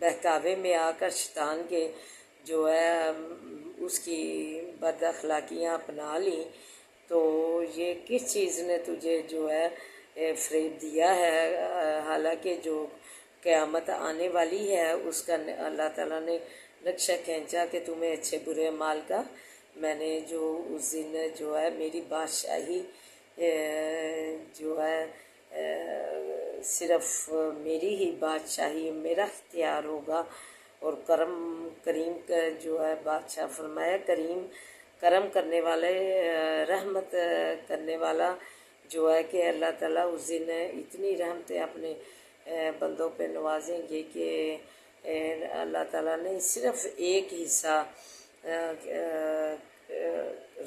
بہکاوے میں آ کر شیطان کے جو ہے اس کی بد اخلاقیاں اپنا لیں، تو یہ کس چیز نے تجھے جو ہے فریب دیا ہے؟ حالانکہ جو قیامت آنے والی ہے اس کا اللہ تعالیٰ نے نقشہ کھینچا کہ تمہیں اچھے برے اعمال کا میں نے جو اس دن جو ہے میری بادشاہی جو ہے صرف میری ہی بادشاہی، میرا اختیار ہوگا، اور کریم کا جو ہے بادشاہ فرمایا کرم کرنے والے، رحمت کرنے والا جو ہے کہ اللہ تعالیٰ اس دن اتنی رحمتیں اپنے بندوں پہ نوازیں گے کہ اللہ تعالیٰ نے صرف ایک حصہ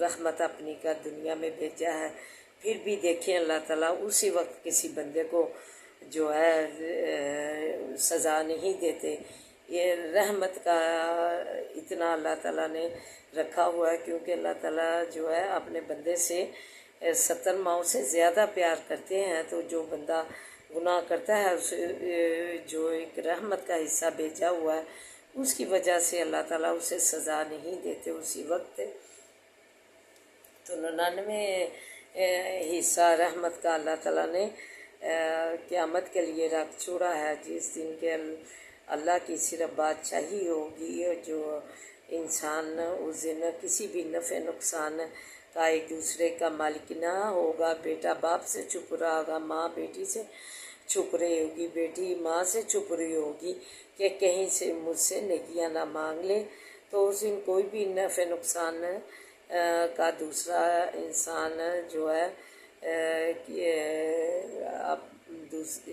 رحمت اپنی کا دنیا میں بھیجا ہے، پھر بھی دیکھیں اللہ تعالیٰ اسی وقت کسی بندے کو جو ہے سزا نہیں دیتے۔ یہ رحمت کا اتنا اللہ تعالیٰ نے رکھا ہوا ہے، کیونکہ اللہ تعالیٰ جو ہے اپنے بندے سے 70 ماؤں سے زیادہ پیار کرتے ہیں، تو جو بندہ گناہ کرتا ہے اسے جو ایک رحمت کا حصہ بھیجا ہوا ہے اس کی وجہ سے اللہ تعالیٰ اسے سزا نہیں دیتے اسی وقت۔ تو 99 حصہ رحمت کا اللہ تعالیٰ نے قیامت کے لیے رکھ چھوڑا ہے، جس دن کے اللہ کی صرف بادشاہی ہوگی، جو انسان اس دن کسی بھی نفع نقصان کا ایک دوسرے کا مالک نہ ہوگا۔ بیٹا باپ سے چھپ رہا ہوگا، ماں بیٹی سے چھپ رہی ہوگی، بیٹی ماں سے چھپ رہی ہوگی کہ کہیں سے مجھ سے نیکیاں نہ مانگ لے۔ تو اس دن کوئی بھی نفع نقصان کا دوسرا انسان جو ہے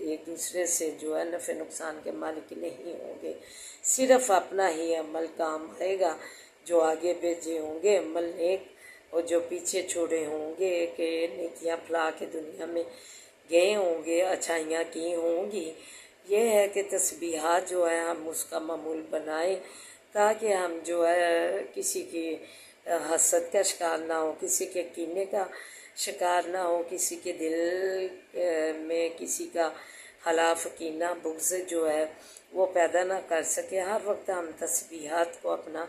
ایک دوسرے سے جو ہے نفع نقصان کے مالک نہیں ہوں گے، صرف اپنا ہی عمل کام آئے گا، جو آگے بھیجے ہوں گے عمل نیک، اور جو پیچھے چھوڑے ہوں گے کہ نیکیاں پھیلا کے دنیا میں گئے ہوں گے، اچھائیاں کی ہوں گی۔ یہ ہے کہ تسبیحات جو ہے ہم اس کا معمول بنائیں، تاکہ ہم جو ہے کسی کی حسد کا شکار نہ ہو، کسی کے کینے کا شکار نہ ہو، کسی کے دل میں کسی کا خلاف کینہ بغض جو ہے وہ پیدا نہ کر سکے۔ ہر وقت ہم تسبیحات کو اپنا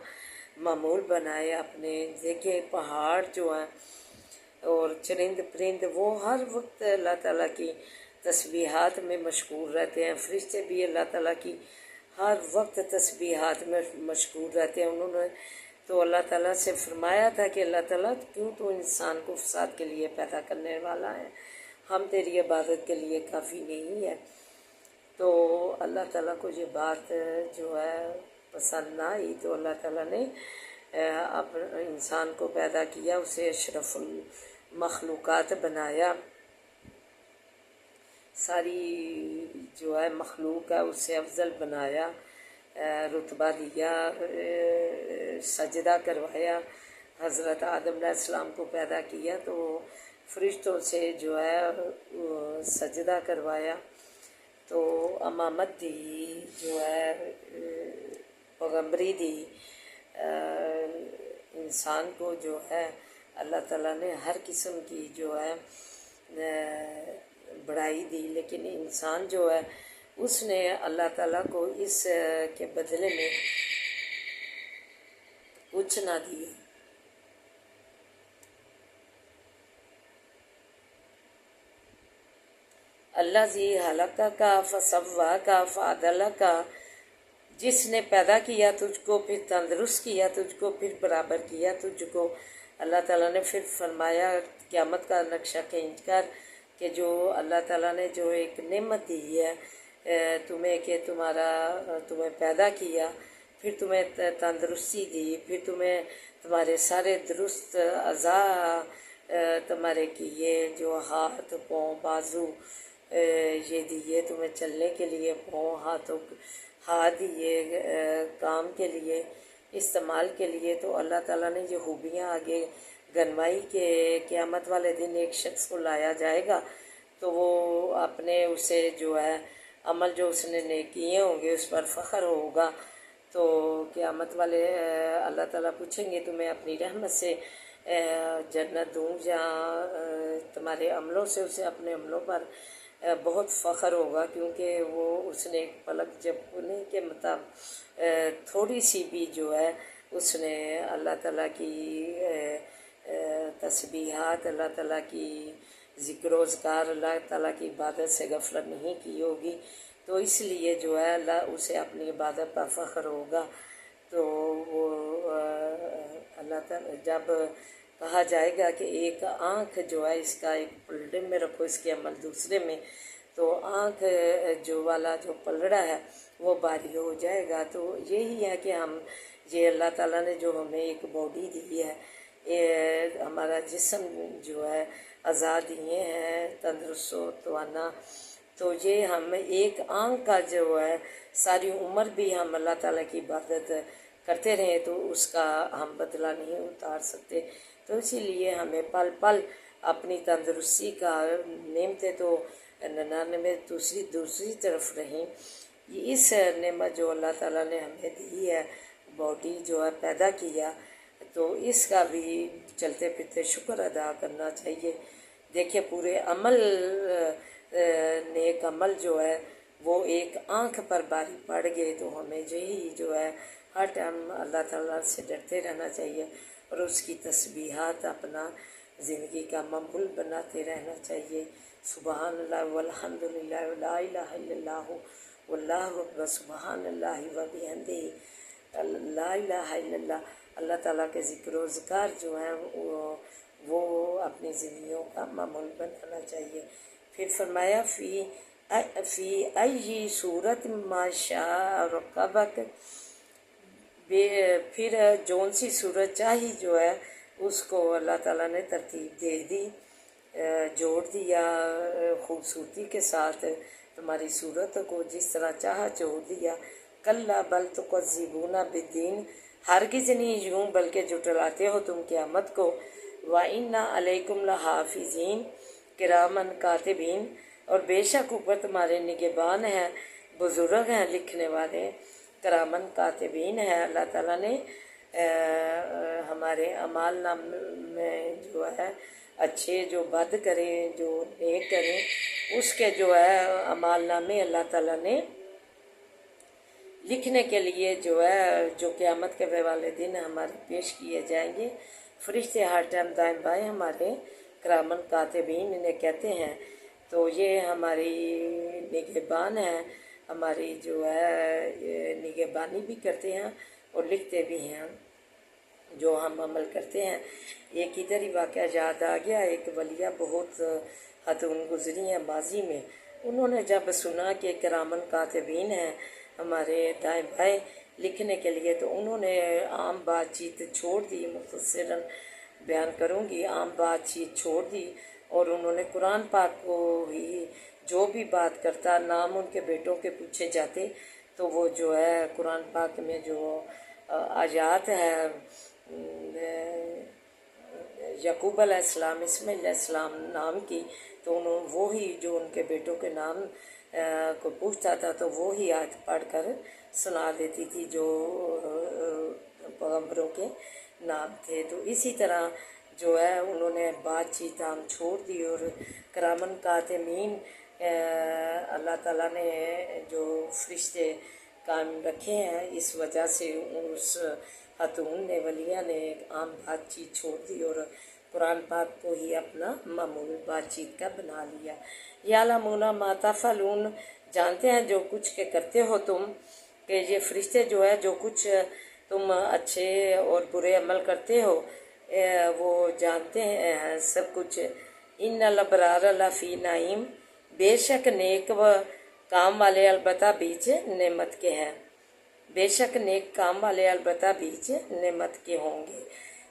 معمول بنائے۔ اپنے دیکھیں پہاڑ جو ہیں اور چرند پرند وہ ہر وقت اللہ تعالیٰ کی تسبیحات میں مشغول رہتے ہیں، فرشتے بھی اللہ تعالیٰ کی ہر وقت تسبیحات میں مشغول رہتے ہیں۔ انہوں نے تو اللہ تعالیٰ سے فرمایا تھا کہ اللہ تعالیٰ کیوں تو انسان کو فساد کے لیے پیدا کرنے والا ہے، ہم تیری عبادت کے لیے کافی نہیں ہے۔ تو اللہ تعالیٰ کو یہ بات جو ہے پسند نہ آئی، تو اللہ تعالیٰ نے انسان کو پیدا کیا، اسے اشرف المخلوقات بنایا، ساری جو ہے مخلوق ہے اسے افضل بنایا، رتبہ دیا، سجدہ کروایا۔ حضرت آدم علیہ السلام کو پیدا کیا تو فرشتوں سے جو ہے سجدہ کروایا، تو امامت دی، جو ہے پیغمبری دی، انسان کو جو ہے اللہ تعالیٰ نے ہر قسم کی جو ہے بڑائی دی، لیکن انسان جو ہے اس نے اللہ تعالیٰ کو اس کے بدلے میں کچھ نہ دیا۔ اللہ زی حلقہ کا فسوا کا فعدلہ کا، جس نے پیدا کیا تجھ کو، پھر تندرست کیا تجھ کو، پھر برابر کیا تجھ کو۔ اللہ تعالیٰ نے پھر فرمایا قیامت کا نقشہ کھینچ کر کہ جو اللہ تعالیٰ نے جو ایک نعمت دی ہے تمہیں کہ تمہیں پیدا کیا، پھر تمہیں تندرستی دی، پھر تمہیں تمہارے سارے درست اعضاء تمہارے کیے، جو ہاتھ پاؤں بازو یہ دیے تمہیں چلنے کے لیے، پاؤں ہاتھ دیے کام کے لیے، استعمال کے لیے۔ تو اللہ تعالیٰ نے یہ خوبیاں آگے گنوائی کہ قیامت والے دن ایک شخص کو لایا جائے گا تو وہ اپنے اسے جو ہے عمل جو اس نے کیے ہوں گے اس پر فخر ہوگا۔ تو قیامت والے اللہ تعالیٰ پوچھیں گے تمہیں اپنی رحمت سے جنت دوں یا تمہارے عملوں سے اسے اپنے عملوں پر بہت فخر ہوگا، کیونکہ وہ اس نے ایک پلک جھپکنے کے مطابق تھوڑی سی بھی جو ہے اس نے اللہ تعالیٰ کی تسبیحات، اللہ تعالیٰ کی ذکر و اذکار، اللہ تعالیٰ کی عبادت سے غفلت نہیں کی ہوگی، تو اس لیے جو ہے اللہ اسے اپنی عبادت پر فخر ہوگا۔ تو وہ اللہ تعالیٰ جب کہا جائے گا کہ ایک آنکھ جو ہے اس کا ایک پلڑے میں رکھو، اس کے عمل دوسرے میں، تو آنکھ جو والا جو پلڑا ہے وہ باری ہو جائے گا۔ تو یہی ہے کہ ہم یہ اللہ تعالیٰ نے جو ہمیں ایک باڈی دی ہے، ہمارا جسم جو ہے اعضاء دیے ہیں تندرست و توانا، تو یہ ہم ایک آنکھ کا جو ہے ساری عمر بھی ہم اللہ تعالیٰ کی عبادت کرتے رہیں تو اس کا ہم بدلہ نہیں اتار سکتے۔ تو اسی لیے ہمیں پل پل اپنی تندرستی کا نعمتیں تو 99 دوسری طرف رہیں، اس نعمت جو اللہ تعالیٰ نے ہمیں دی ہے، باڈی جو ہے پیدا کیا، تو اس کا بھی چلتے پھرتے شکر ادا کرنا چاہیے۔ دیکھیے پورے عمل نیک عمل جو ہے وہ ایک آنکھ پر باری پڑ گئے، تو ہمیں یہی جو ہے ہر ٹائم اللہ تعالیٰ سے ڈرتے رہنا چاہیے اور اس کی تسبیحات اپنا زندگی کا معمول بناتے رہنا چاہیے۔ سبحان اللہ والحمد للہ ولا الہ الا اللہ واللہ اکبر، سبحان اللہ وبحمدہ، لا الہ الا اللہ۔ اللہ تعالیٰ کے ذکر و اذکار جو ہیں وہ اپنی زندگیوں کا معمول بنانا چاہیے۔ پھر فرمایا فی ای صورت ما شاء رکبک، پھر جون سی صورت چاہی جو ہے اس کو اللہ تعالیٰ نے ترتیب دے دی، جوڑ دیا خوبصورتی کے ساتھ، تمہاری صورت کو جس طرح چاہا جوڑ دیا۔ کلا بل تکذبون بالدین، ہرگز نہیں یوں بلکہ جھٹلاتے ہو تم قیامت کو۔ وَإِنَّ عَلَيْكُمْ لَحَافِظِينَ کِرَامًا کاتبین، اور بے شک اوپر تمہارے نگہبان ہیں، بزرگ ہیں لکھنے والے، کرامن کاتبین ہیں۔ اللہ تعالیٰ نے ہمارے اعمال نام میں جو ہے اچھے جو بد کریں جو نیک کریں اس کے جو ہے اعمال نامے اللہ تعالیٰ نے لکھنے کے لیے جو ہے جو قیامت کے والے دن ہمارے پیش کیے جائیں گے۔ فرشتے ہر ٹائم دائیں بائیں ہمارے کرامن کاتبین انہیں کہتے ہیں، تو یہ ہماری نگہبان ہیں، ہماری جو ہے نگہبانی بھی کرتے ہیں اور لکھتے بھی ہیں جو ہم عمل کرتے ہیں۔ ایک ادھر ہی واقعہ یاد آ گیا، ایک ولیہ بہت خاتون گزری ہیں ماضی میں، انہوں نے جب سنا کہ کرامن کاتبین ہیں ہمارے دائیں بائیں لکھنے کے لیے، تو انہوں نے عام بات چیت چھوڑ دی، مختصراً بیان کروں گی، عام بات چیت چھوڑ دی، اور انہوں نے قرآن پاک کو ہی جو بھی بات کرتا نام ان کے بیٹوں کے پوچھے جاتے تو وہ جو ہے قرآن پاک میں جو آیات ہے یعقوب علیہ السلام اسماعیل علیہ السلام نام کی، تو وہی جو ان کے بیٹوں کے نام کو پوچھتا تھا تو وہی آیت پڑھ کر سنا دیتی تھی جو پیغمبروں کے نام تھے۔ تو اسی طرح جو ہے انہوں نے بات چیت عام چھوڑ دی، اور کرامن کاتبین اللہ تعالیٰ نے جو فرشتے قائم رکھے ہیں اس وجہ سے اس خاتون نے ولیہ نے ایک عام بات چیت چھوڑ دی اور قرآن پاک کو ہی اپنا معمول بات چیت کا بنا لیا۔ یعلمون ما تفعلون، جانتے ہیں جو کچھ کہ کرتے ہو تم، کہ یہ فرشتے جو ہے جو کچھ تم اچھے اور برے عمل کرتے ہو وہ جانتے ہیں سب کچھ۔ ان الابرار لفی نعیم، بے شک نیک و کام والے البتہ بیچ نعمت کے ہیں، بے شک نیک کام والے البتہ بیچ نعمت کے ہوں گے۔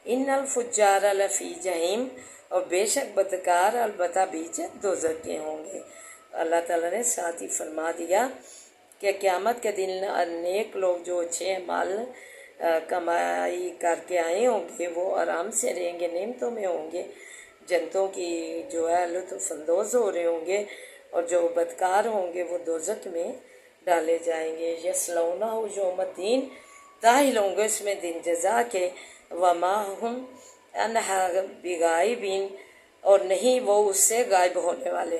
ان الفجار لفی جہیم، اور بے شک بدکار البتہ بیچ دوزخ کے ہوں گے۔ اللہ تعالیٰ نے ساتھ ہی فرما دیا کہ قیامت کے دن نیک لوگ جو اچھے اعمال کمائی کر کے آئے ہوں گے وہ آرام سے رہیں گے، نعمتوں میں ہوں گے، جنتوں کی جو ہے لطف اندوز ہو رہے ہوں گے، اور جو بدکار ہوں گے وہ دوزخ میں ڈالے جائیں گے۔ یصلونہ یوم الدین، داخل ہوں گے اس میں دن جزا کے، وما ہم عنہا بغائبین، اور نہیں وہ اس سے غائب ہونے والے۔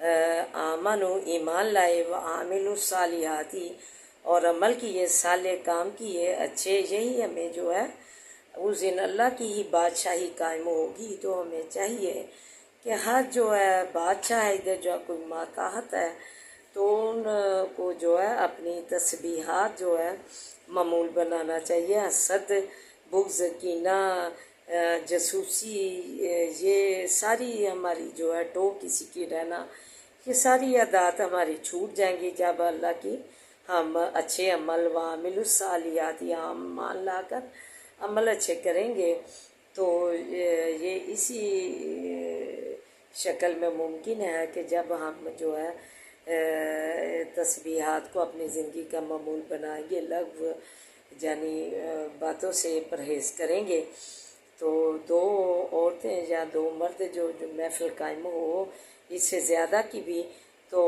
آمنو ایمان لائے و عاملوا الصالحاتی اور عمل کیے صالح کام کیے اچھے، یہی ہمیں جو ہے اس دن اللہ کی ہی بادشاہی قائم ہوگی۔ تو ہمیں چاہیے کہ ہر جو ہے بادشاہ ہے ادھر جو کوئی ماتحت ہے تو ان کو جو ہے اپنی تسبیحات جو ہے معمول بنانا چاہیے۔ حسد، بغض، کینہ، جاسوسی، یہ ساری ہماری جو ہے ٹوک کسی کی رہنا، یہ ساری عادات ہماری چھوٹ جائیں گی جب اللہ کی ہم اچھے عمل وعامل الصالحات ایمان لا کر عمل اچھے کریں گے تو یہ اسی شکل میں ممکن ہے کہ جب ہم جو ہے تسبیحات کو اپنی زندگی کا معمول بنائیں گے، لغو یعنی باتوں سے پرہیز کریں گے، تو دو عورتیں یا دو مرد جو محفل قائم ہو، اس سے زیادہ کی بھی، تو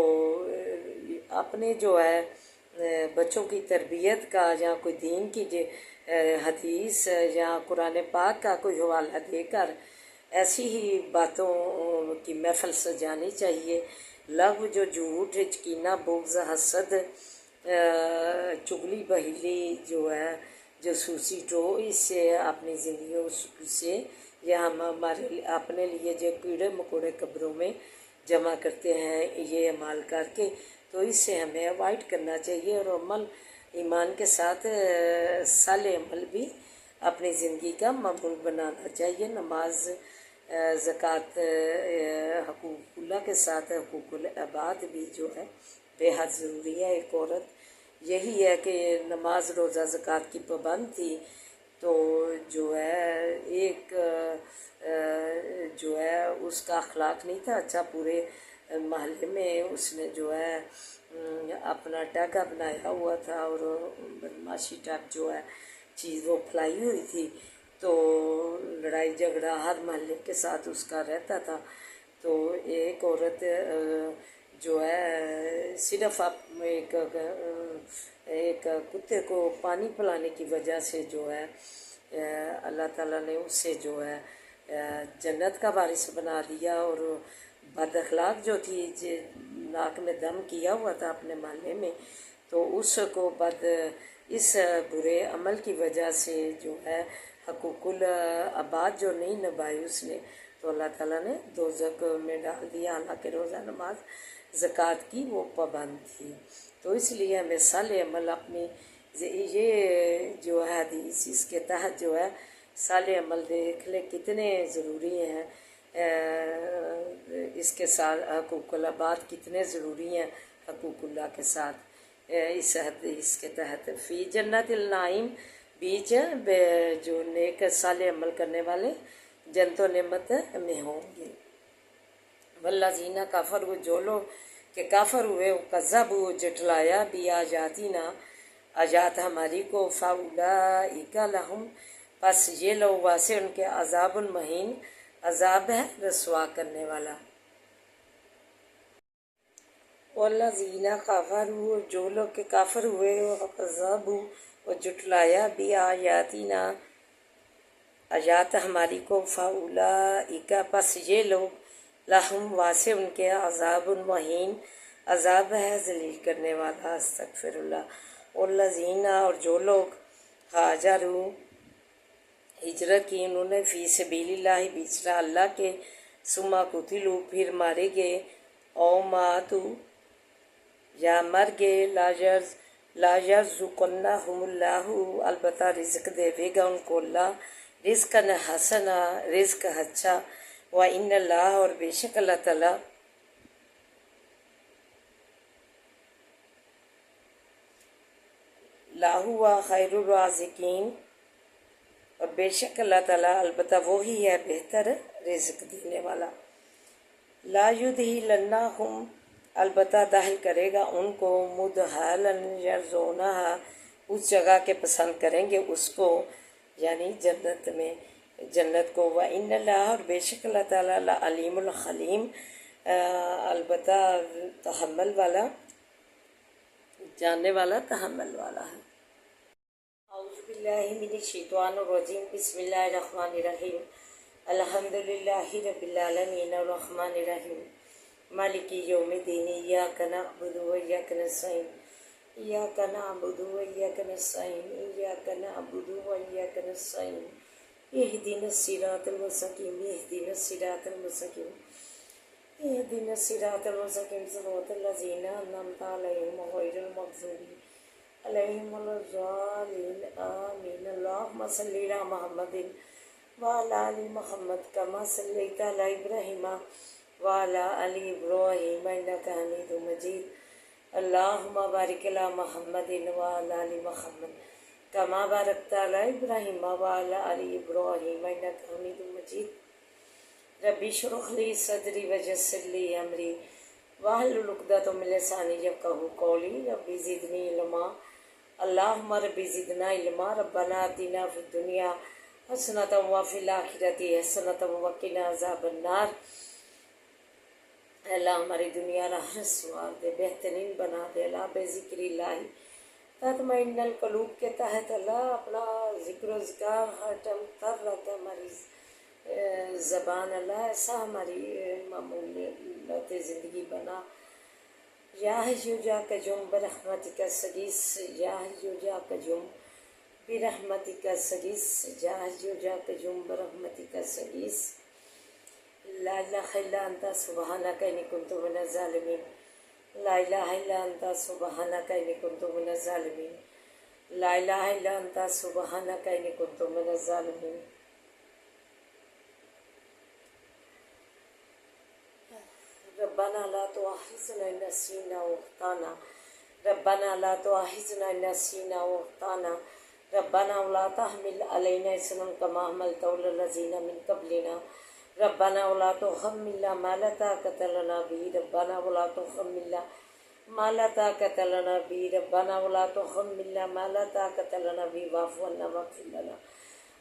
اپنے جو ہے بچوں کی تربیت کا یا کوئی دین کی حدیث یا قرآن پاک کا کوئی حوالہ دے کر ایسی ہی باتوں کی محفل سجانی چاہیے۔ لغو جو جھوٹ، کینہ، بغض، حسد، چغلی بہیلی جو ہے جاسوسی اس سے اپنی زندگیوں سے یا ہم ہمارے اپنے لیے جو کیڑے مکوڑے قبروں میں جمع کرتے ہیں یہ عمل کر کے، تو اس سے ہمیں اوائڈ کرنا چاہیے اور عمل ایمان کے ساتھ صالح عمل بھی اپنی زندگی کا معمول بنانا چاہیے۔ نماز، زکوٰۃ، حقوق اللہ کے ساتھ حقوق العباد بھی جو ہے بے حد ضروری ہے۔ ایک عورت یہی ہے کہ نماز، روزہ، زکوٰۃ کی پابند تھی، تو جو ہے ایک جو ہے اس کا اخلاق نہیں تھا اچھا، پورے محلے میں اس نے جو ہے اپنا ٹاکا بنایا ہوا تھا اور بدماشی ٹائپ جو ہے چیز وہ پھیلائی ہوئی تھی، تو لڑائی جھگڑا ہر محلے کے ساتھ اس کا رہتا تھا۔ تو ایک عورت جو ہے صرف ایک کتے کو پانی پلانے کی وجہ سے جو ہے اللہ تعالیٰ نے اس سے جو ہے جنت کا وارث بنا دیا، اور بد اخلاق جو تھی ناک میں دم کیا ہوا تھا اپنے محلے میں، تو اس کو اس برے عمل کی وجہ سے جو ہے حقوق العباد جو نہیں نبھائی اس نے، تو اللہ تعالیٰ نے دوزخ میں ڈال دیا، حالانکہ روزہ، نماز، زکوٰۃ کی وہ پابند تھی۔ تو اس لیے ہمیں صالح عمل اپنی یہ جو ہے حدیث اس کے تحت جو ہے صالح عمل دیکھ لیں کتنے ضروری ہیں، اس کے ساتھ حقوق العباد کتنے ضروری ہیں حقوق اللہ کے ساتھ، اس حدیث کے تحت فی جنت النعیم بیچ جو نیک صالح عمل کرنے والے جنت و نعمت میں ہوں گے۔ والذین کفروا جو لوگ کہ کافر ہوئے، کذبوا جھٹلایا بھی آیاتنا آیات ہماری کو، فاولئک لہم پس یہ لوگ واسع ان کے عذاب المہین عذاب ہے رسوا کرنے والا۔ والذین کفروا جو لوگ کہ کافر ہوئے، کذبوا اور جھٹلایا بھی آیاتنا آیات ہماری کو، فاولئک پس یہ لوگ لہم واسع ان کے عذاب المہین عذاب ہے ذلیل کرنے والا۔ استغفر اللہ۔ والذین اور جو لوگ ہاجروا ہجرت کی، انہوں نے فی سبیل اللہ بیچ راہ اللہ کے، ثم قتلوا پھر مارے گئے، او ماتوا یا مر گئے، لا یرزقنہم اللہ البتہ رزق دے گا ان کو اللہ، رزق حسنا رزق اچھا، وَإِنَّ اللَّهَ اور بے شک اللہ تعالیٰ لَهُوَ خَيْرُ الرَّازِقِينَ اور بے شک اللہ تعالیٰ البتہ وہی ہے بہتر رزق دینے والا۔ لا يدخلنہم البتہ داخل کرے گا ان کو، مدخلا یرضونہا اس جگہ کے پسند کریں گے اس کو، یعنی جنت میں، جنت کو، وَإِنَّ اللَّهَ اور بے شک اللہ تعالیٰ لعلیم الحلیم البتہ تحمل والا، جاننے والا، تحمل والا ہے۔ اعوذ باللہ من الشیطان الرجیم، بسم اللہ الرحمن الرحیم، الحمد للہ رب العالمین الرحمن الرحیم مالک یوم الدین ایاک نعبد و ایاک نستعین ایاک نعبد و ایاک نستعین ایاک نعبد و ایاک نستعین اهدنا الصراط المستقیم اهدنا الصراط المستقیم اهدنا الصراط المستقیم صراط الذین انعمت علیہم غیر المغضوب علیہم ولا الضالین آمین اللہم صلی علی محمد وعلی آل محمد کما صلیت علی ابراہیم وعلی آل ابراہیم انک حمید مجید اللہم بارک علی محمد وعلی آل محمد کما بارکت علی ابراہیم وعلی آل ابراہیم انک حمید مجید ربی اشرح لی صدری ویسر لی امری واحلل عقدۃ من لسانی یفقہوا قولی ربی زدنی علما اللہم ربی زدنا علما ربنا آتنا فی الدنیا حسنۃ وفی الآخرۃ حسنۃ وقنا عذاب النار اللہ ہماری دنیا راہ رسوار دے، بہترین بنا دے اللہ، بے ذکر اللہ تطمئن القلوب کے تحت اللہ اپنا ذکر و ذکار ہر ٹائم تر رہتا ہے ہماری زبان اللہ، ایسا ہماری معمولات زندگی بنا یا حیو جا کجم برحمتک السگیس یا حیو جا کجم برحمتک السگیس یا حیو جا کجم برحمتک السگیس لا الہ الا انت سبحانک انی کنت من الظالمین لا الہ الا انت سبحانک انی کنت من الظالمین لا الہ الا انت سبحانک انی کنت من الظالمین ربنا لا تؤاخذنا ان نسینا واخطانا ربنا لا تؤاخذنا ان نسینا واخطانا ربنا ولا تحمل علینا اصرا کما حملته على الذین من قبلنا ربنا ولا تحملنا ما لا طاقة لنا به ربنا ولا تحملنا ما لا طاقة لنا به ربنا ولا تحملنا ما لا طاقة لنا به واعف عنا واغفر لنا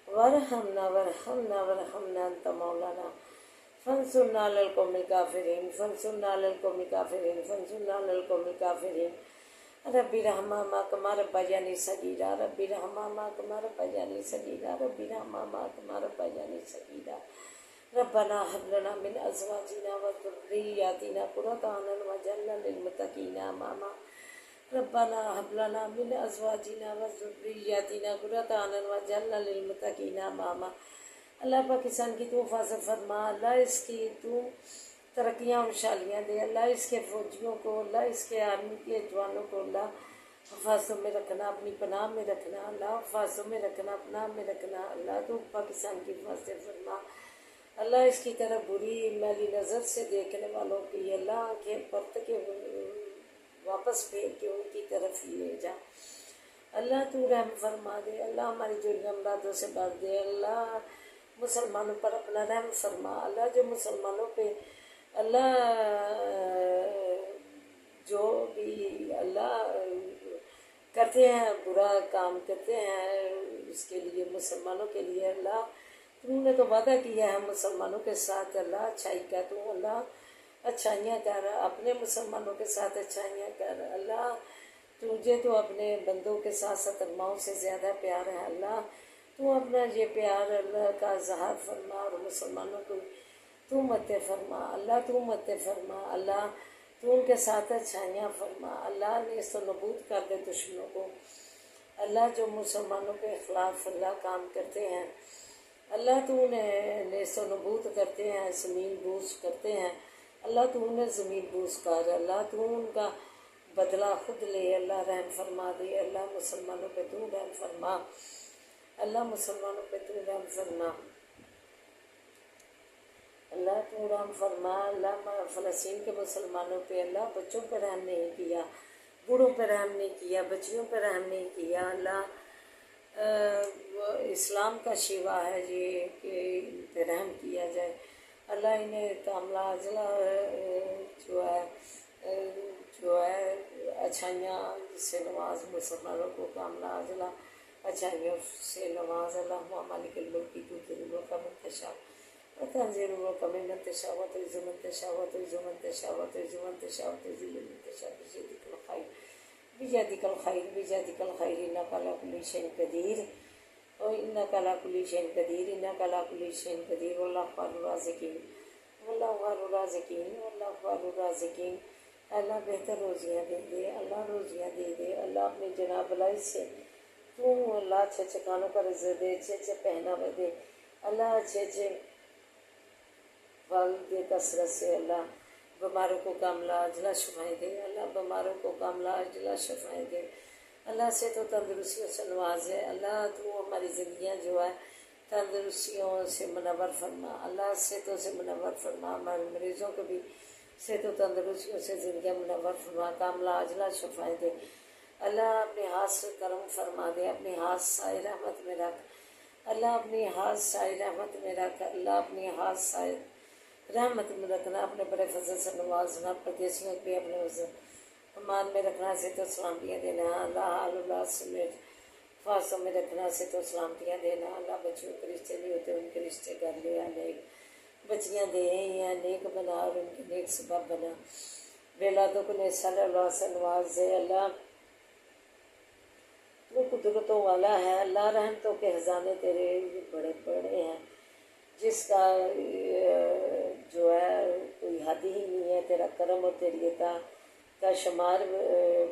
وارحمنا أنت مولانا فانصرنا على القوم الكافرين فانصرنا على القوم الكافرين ربی رحمہما کما ربیانی صغیرا ربی رحمہما کما ربیانی صغیرا ربی رحمہما کما ربیانی صغیرا ربنا هب لنا من ازواجنا وذرياتنا قرة اعين واجعلنا للمتقين اماما ربنا هب لنا من ازواجنا وذرياتنا قرة اعين واجعلنا للمتقين اماما اللہ پاکستان کی تو حفاظت فرما، اللہ اس کی تو ترقیاں و خوشحالیاں دے، اللہ اس کے فوجیوں کو، اللہ اس کے آرمی کے جوانوں کو اللہ حفاظتوں میں رکھنا، اپنی پناہ میں رکھنا، اللہ حفاظتوں میں رکھنا، پناہ میں رکھنا، اللہ تو پاکستان کی حفاظت فرما، اللہ اس کی طرف بری میلی نظر سے دیکھنے والوں کی اللہ آنکھیں پرت کے واپس پھیر کے ان کی طرف لے جا، اللہ تو رحم فرما دے، اللہ ہماری جو امراضوں سے بچ دے، اللہ مسلمانوں پر اپنا رحم فرما، اللہ جو مسلمانوں پہ اللہ جو بھی اللہ کرتے ہیں برا کام کرتے ہیں اس کے لیے مسلمانوں کے لیے اللہ تم نے تو وعدہ کیا ہے مسلمانوں کے ساتھ اللہ اچھائی کا، تو اللہ اچھائیاں کر، اپنے مسلمانوں کے ساتھ اچھائیاں کر، اللہ تجھے تو اپنے بندوں کے ساتھ سترماؤں سے زیادہ پیار ہے، اللہ تو اپنا یہ پیار اللہ کا اظہار فرما اور مسلمانوں کو تو مت فرما، اللہ تو مت فرما، اللہ تو ان کے ساتھ اچھائیاں فرما، اللہ نیست و نبود کر دے دشمنوں کو، اللہ جو مسلمانوں کے خلاف اللہ کام کرتے ہیں اللہ تو انہیں نیست و نبود کرتے ہیں، زمین بوس کرتے ہیں، اللہ تو انہیں زمین بوس کر، اللہ تو ان کا بدلہ خود لے، اللہ رحم فرما دے، اللہ مسلمانوں پہ تو رحم فرما، اللہ مسلمانوں پہ تو رحم فرما، اللہ تو رحم فرما، اللہ فلسطین کے مسلمانوں پہ اللہ بچوں پہ رحم نہیں کیا، بوڑھوں پہ رحم نہیں کیا، بچیوں پہ رحم نہیں کیا، اللہ اسلام کا شیوا ہے یہ کہ ان پہ رحم کیا جائے، اللہ انہیں کاملہ عاجلہ جو ہے اچھائیاں سے نواز، مسلمانوں کو کاملہ عاجلہ اچھائیوں سے نواز، اللہ مالک الملک کی الملک من تشاء وتنزل الملک ممن تشاء وتعز من تشاء وتعز من تشاء وتعز من تشاء وتذل من تشاء بيدك الخير بيدك الخير بيدك الخير إنك على كل شيء قدير وإنك على كل شيء قدير إنك على كل شيء قدير والله خير الرازقين اللہ خیر الرازقین، اللہ خیر الرازقین۔ اللہ بہتر روزیاں دے دے، اللہ روزیاں دے دے، اللہ اپنی جناب بلائی سے تو اللہ اچھے اچھے کھانوں کا رزق دے، اچھے اچھے پہناوے دے، اللہ اچھے اچھے پھل دے کثرت سے، اللہ بیماروں کو کاملہ عاجلہ شفائیں دے، اللہ بیماروں کو کاملہ عاجلہ شفائیں دے، اللہ سے تو تندرستیوں سے نوازے، اللہ تو ہماری زندگیاں جو ہے تندرستیوں سے منور فرما، اللہ صحتوں سے منور فرما، ہمارے مریضوں کو بھی صحت و تندرستیوں سے زندگیاں منور فرما، کاملہ عاجلہ شفائیں دے، اللہ اپنے ہاتھ سے کرم فرما دے، اپنے ہاتھ سائے رحمت میں رکھ، اللہ اپنی ہاتھ سائے رحمت میں رکھ، اللہ اپنی ہاتھ سائے رحمت میں رکھنا، اپنے بڑے فضل سے نوازنا، پردیسیوں بھی اپنے امان میں رکھنا، سے تو سلامتیاں دینا، اللہ حال اللہ سمیت فاصلوں میں رکھنا، سے تو سلامتیاں دینا، اللہ بچوں کے رشتے نہیں ہوتے ان کے رشتے کر لے، نیک بچیاں دے یا نیک بنا اور ان کے نیک سبب بنا، بیلادوں کو نیک صلی اللہ سے نواز دے، اللہ تو قدرتوں والا ہے، اللہ رحمتوں کے خزانے تیرے بڑے بڑے ہیں، جس کا جو ہے کوئی حد ہی نہیں ہے، تیرا کرم اور تیری عطا کا شمار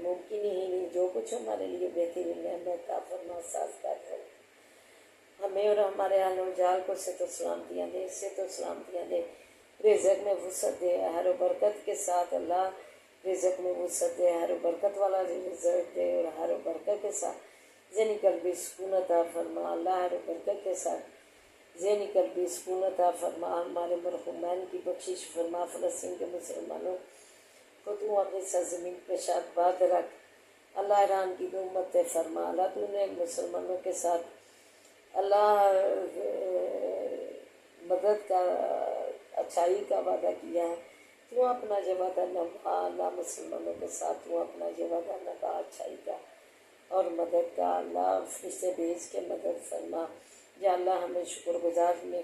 ممکن ہی نہیں، جو کچھ ہمارے لیے بہترین نعمت عطا فرما، سازگار فرما، ہمیں اور ہمارے اہل و جال کو صحت و سلامتیاں دے، صحت و سلامتیاں دے، رزق میں وسعت دے، ہر و برکت کے ساتھ اللہ رزق میں وسعت دے، ہر و برکت والا رزق دے، اور ہر و برکت کے ساتھ ذہنی قلبی سکون عطا فرما، اللہ ہر و برکت کے ساتھ ذہنی قلبی سکون عطا فرما، ہمارے مرحومین کی بخشش فرما، فلسطین کے مسلمانوں کو تو اپنی سرزمین پہ شاد باد رکھ، اللہ ایران کی بھی امت فرما، اللہ تو نے مسلمانوں کے ساتھ اللہ مدد کا اچھائی کا وعدہ کیا ہے، تو اپنا جو وعدہ نبھا، اللہ مسلمانوں کے ساتھ تو اپنا جو وعدہ نبھا اچھائی کا اور مدد کا، اللہ فرشتے بھیج کے مدد فرما، یا اللہ ہمیں شکر گزار میں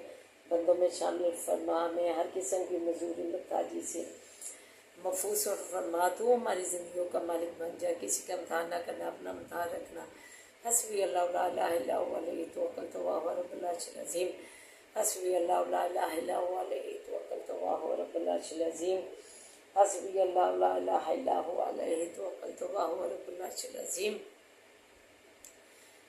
بندوں میں شامل فرما، ہمیں ہر قسم کی مزوری محتاجی سے محفوظ اور فرما، تو ہماری زندگیوں کا مالک بن جائے، کسی کا امتحان نہ کرنا، اپنا امتحان رکھنا، حسبی اللہ لا الہ الا هو علیہ توکلت وهو رب العرش العظیم، حسبی اللہ لا الہ الا هو علیہ توکلت وهو رب العرش العظیم، حسبی اللہ لا الہ الا هو علیہ توکلت وهو رب العرش العظیم۔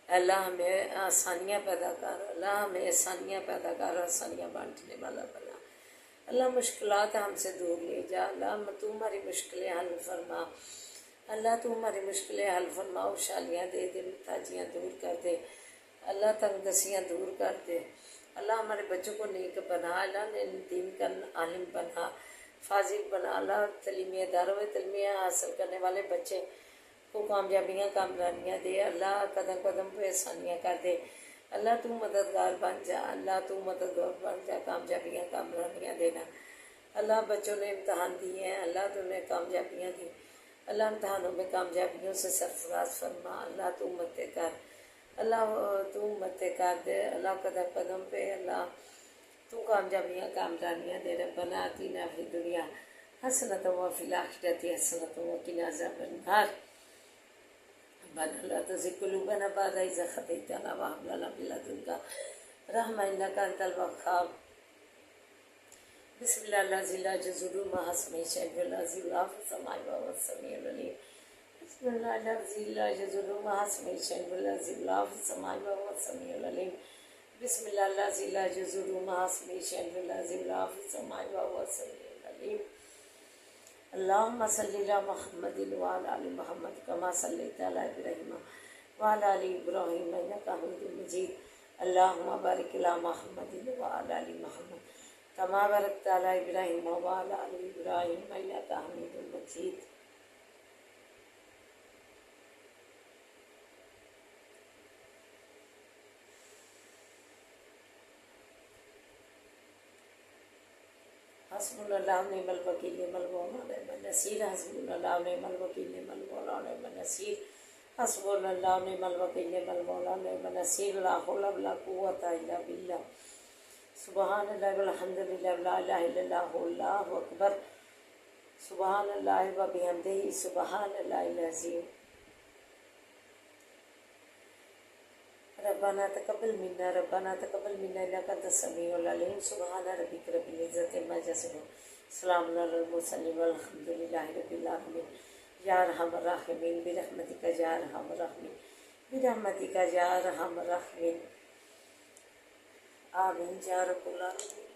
اللہ ہمیں آسانیاں پیدا کر، اللہ ہمیں آسانیاں پیدا کر، آسانیاں بانٹنے والا بنا، اللہ مشکلات ہم سے دور لے جا، اللہ تو ہماری مشکلیں حل فرما، اللہ تو ہماری مشکلیں حل فرما، خوشحالیاں دے دے، محتاجیاں دور کر دے، اللہ تنگ دستیاں دور کر دے، اللہ ہمارے بچوں کو نیک بنا، اللہ نے دین کا عالم بنا، فاضل بنا، اللہ تعلیمی اداروں میں تعلیمیاں حاصل کرنے والے بچے کو کامیابیاں کامرانیاں دے، اللہ قدم قدم پہ آسانیاں کر دے، اللہ تو مددگار بن جا، اللہ تو مددگار بن جا، کامیابیاں کامرانیاں دینا، اللہ بچوں نے امتحان دیے ہیں، اللہ تو نے کامیابیاں دی، اللہ امتحانوں میں کامیابیوں سے سرفراز فرما، اللہ تو مت کر، اللہ تو مت کر دے، اللہ قدم قدم پہ اللہ تو کامیابیاں کامرانیاں دے، ربنا آتنا فی الدنیا حسنۃ وفی الآخرۃ حسنۃ وقنا عذاب النار، ربنا لا تزغ قلوبنا بعد إذ هديتنا وهب لنا من لدنك رحمة إنك أنت الوهاب، بسم الله الذي لا يضر مع اسمه شيء الذي لا في السماء وهو السميع العليم، بسم الله الذي لا يضر مع اسمه شيء الذي لا في السماء وهو السميع العليم، بسم الله الذي لا يضر مع اسمه شيء الذي لا في السماء وهو السميع العليم، اللهم صل على محمد وعلى آل محمد كما صليت على إبراهيم وعلى آل إبراهيم إنك حميد مجيد، اللهم بارك على محمد وعلى آل محمد كما باركت على إبراهيم وعلى آل إبراهيم إنك حميد مجيد۔ حسبنا اللہ ونعم الوکیل نعم المولا ونعم النصیر، حسبنا اللہ ونعم الوکیل نعم المولا ونعم النصیر، حسبنا اللہ ونعم الوکیل نعم المولا ونعم النصیر، لا حول ولا قوة الا باللہ، سبحان اللہ والحمد للہ ولا الہ الا اللہ اللہ اکبر، سبحان اللہ وبحمدہ سبحان اللہ العظیم۔ ربنا تقبل منا انك انت السميع العليم سبحان ربك رب العزة عما يصفون سلام على المرسلين والحمد لله رب العالمين یا ارحم الراحمین برحمتک یا ارحم الراحمین برحمتک یا ارحم الراحمین آمین یا رب العالمین.